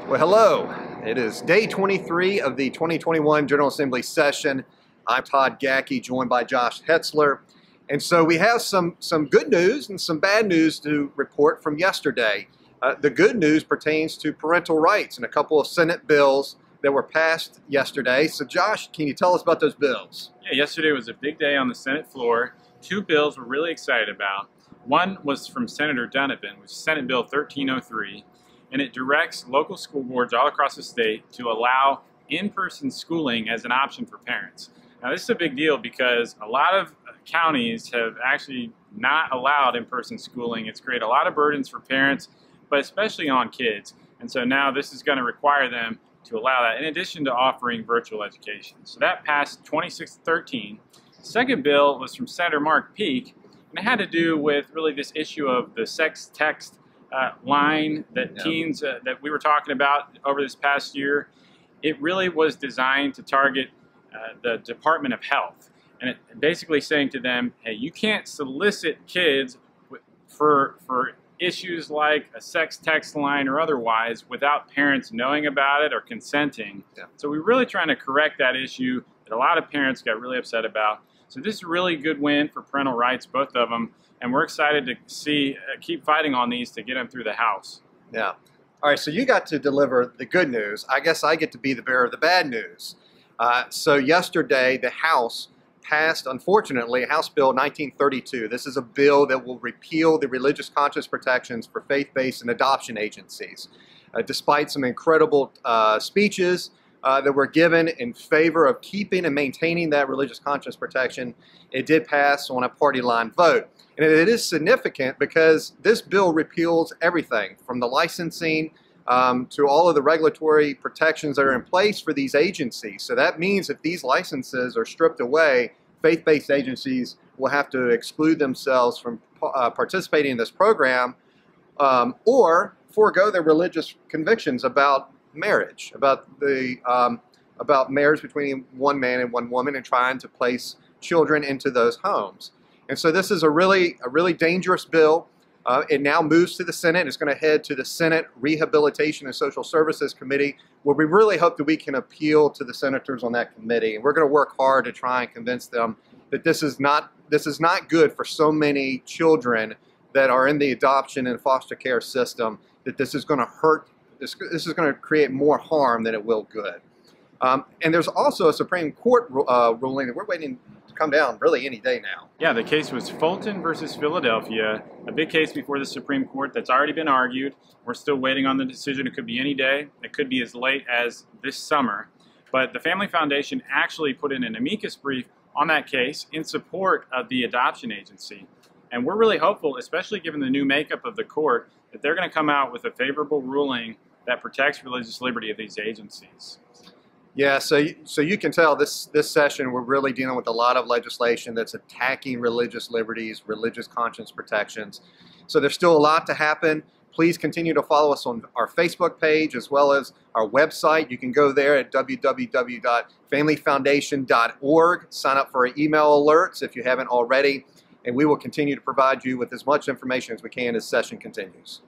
Well, hello. It is day 23 of the 2021 General Assembly session. I'm Todd Gackey, joined by Josh Hetzler. And so we have some good news and some bad news to report from yesterday. The good news pertains to parental rights and a couple of Senate bills that were passed yesterday. So Josh, can you tell us about those bills? Yeah, yesterday was a big day on the Senate floor. Two bills we're really excited about. One was from Senator Donovan, which is Senate Bill 1303, and it directs local school boards all across the state to allow in-person schooling as an option for parents. Now this is a big deal because a lot of counties have actually not allowed in-person schooling. It's created a lot of burdens for parents, but especially on kids. And so now this is going to require them to allow that, in addition to offering virtual education. So that passed 26-13. The second bill was from Senator Mark Peake, and it had to do with really this issue of the sex text line that teens that we were talking about over this past year. It really was designed to target the Department of Health, and it basically saying to them, hey, you can't solicit kids for issues like a sex text line or otherwise without parents knowing about it or consenting. So we're really trying to correct that issue that a lot of parents got really upset about. So this is a really good win for parental rights, both of them, and we're excited to see keep fighting on these to get them through the House. Yeah. All right, so you got to deliver the good news. I guess I get to be the bearer of the bad news. So yesterday, the House passed, unfortunately, House Bill 1932. This is a bill that will repeal the religious conscience protections for faith-based and adoption agencies. Despite some incredible speeches that were given in favor of keeping and maintaining that religious conscience protection, it did pass on a party line vote. And it is significant because this bill repeals everything from the licensing to all of the regulatory protections that are in place for these agencies. So that means if these licenses are stripped away, faith-based agencies will have to exclude themselves from participating in this program or forego their religious convictions about marriage, about marriage between one man and one woman and trying to place children into those homes. And so this is a really dangerous bill. It now moves to the Senate. It's going to head to the Senate Rehabilitation and Social Services Committee, where we really hope that we can appeal to the senators on that committee. And we're going to work hard to try and convince them that this is not good for so many children that are in the adoption and foster care system, that this is going to hurt. This is going to create more harm than it will good. And there's also a Supreme Court ruling that we're waiting to come down really any day now. Yeah, the case was Fulton versus Philadelphia, a big case before the Supreme Court that's already been argued. We're still waiting on the decision. It could be any day. It could be as late as this summer. But the Family Foundation actually put in an amicus brief on that case in support of the adoption agency. And we're really hopeful, especially given the new makeup of the court, that they're going to come out with a favorable ruling that protects religious liberty of these agencies. Yeah, so you can tell this session we're really dealing with a lot of legislation that's attacking religious liberties, religious conscience protections. So there's still a lot to happen. Please continue to follow us on our Facebook page as well as our website. You can go there at www.familyfoundation.org. Sign up for our email alerts if you haven't already, and we will continue to provide you with as much information as we can as session continues.